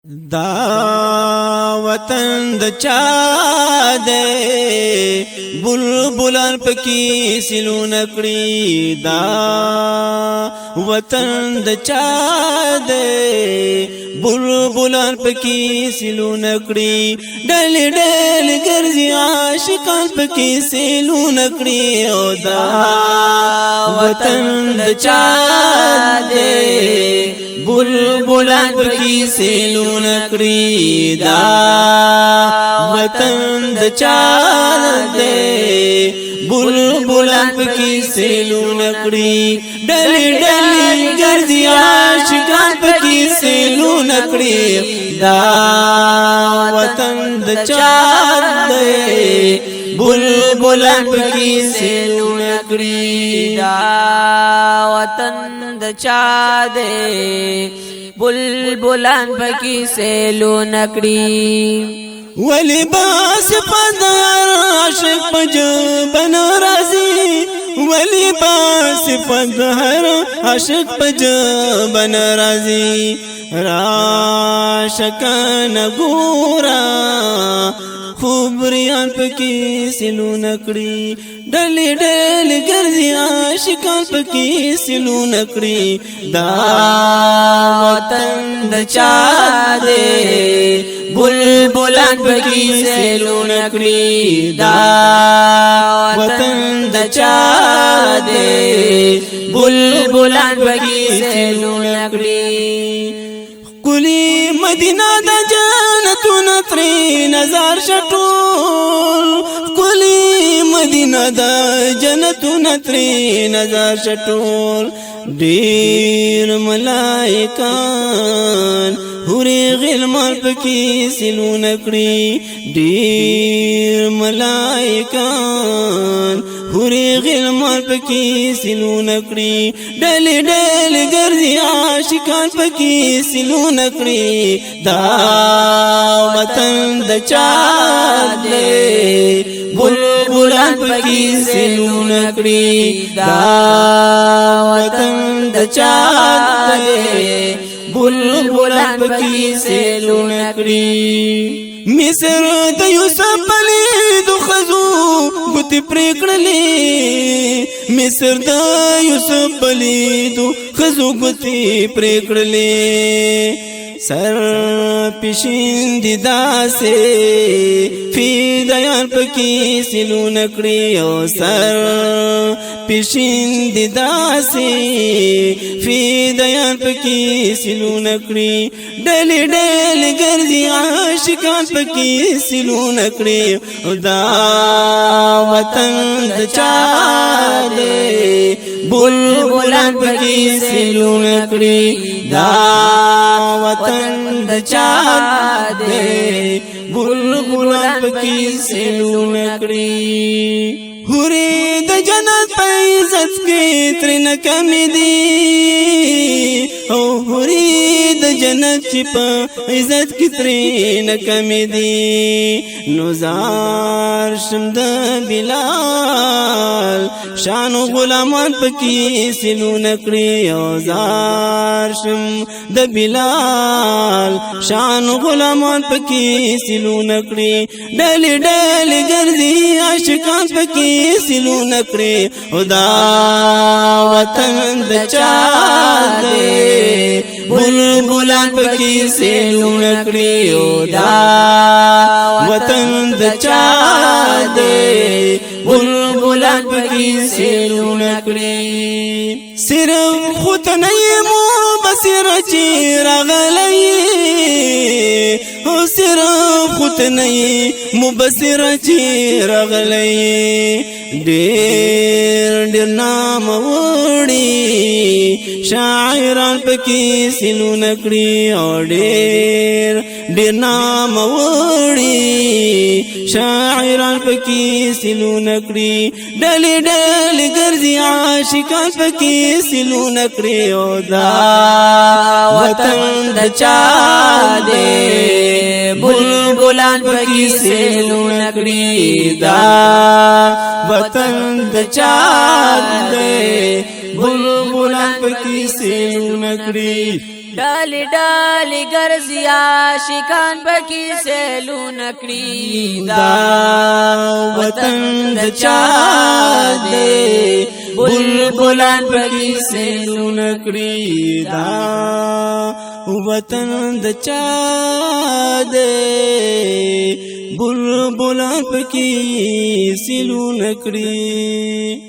دا وطن د چا دے بلبلان پکی سلون کړي دا وطن د چا دے بلبلان پکی سلون کړي ډل ډل ګرځي عاشقان پکی سلون کړي او دا وطن د چا دے بلبلان پکی سلون کړي دا وطن د چا دے بلبلان پکی سلون کړي ډلې ډلې ګرځي عاشقان پکی سلون کړي دا وطن د چا دے بلبلان پکی سلون کړي دا وطن د چا دے بلبلان پکی سیلون کړي ولی باس پدر عاشق پجبن رازی ولی باس پدر عاشق پجبن رازی راشکان گورا خوب ریان پکی سلون کړي ډلې ډلې ګرځي عاشقان پکی سلون کړي دا وطن د چا دے بلبلان پکی سیلون کړي دا وطن د چا دے بلبلان پکی سیلون کړي کلی مدینہ دا جنتون تری نظر شټول کلی مدینہ دا جنتون تری نظر شټول ډیر ملائکان هوري غلمان پکې سلون کړي ډیر ملائکان هوري غلمان پکې سلون کړي ډلې ډلې ګرځي عاشقان پکې سلون کړي دا وطن د چا دے بلبلان پکی سلون کړي دا وطن د چا دے بلبلان پکی سلون کړي مصر د یوسف علی دو خزو ګوتی پریکړلې مصر د یوسف علی دو خزو ګوتی پریکړلې سر پښین دي داسه فدایان پکې سلون کړي او سر پښین دي داسه فدایان پکې سلون کړي ډلې ډلې ګرځي عاشقان پکې سلون کړي او دا وطن د چا دے بلبلان پکې سلون کړي دا وطن د چا دے بلبلان پکې سلون کړي هوري د جنت په عزت کې ترنه کمی دي او هوري د جنت په عزت کې ترنه کمی دي نوزار شم د بلال شانو غلامان پکې سلون کړي او زار شم د بلال شانو غلامان پکې سلون کړي ډلې ډلې ګرځي عاشقان پکې سلون کړي او دا وطن د چا دے بلبلان پکې سلون کړي او دا وطن د چا دے بلبلان پکې سلون کړي صرف خود نه مو بصیر چې راغلی او صرف خود نه مو بصیر چې راغلی ډیر ډیر نام وړي شاعران پکې سلون کړي او ډیر ډیر نام وړي شاعران پکې سلون کړي ډلې ډلې ګرځي عاشقان پکې سلون کړي او دا وطن د چا دے بلبلان پکی سیلون کړي دا وطن د چا دے بلبلان پکې سلون کړي ډالې ډالې ګرځي عاشقان پکې سیلونه کړي دا وطن د چا دی بلبلان پکې سیلونه کړي دا وطن د چا دی بلبلان پکې سیلونه کړي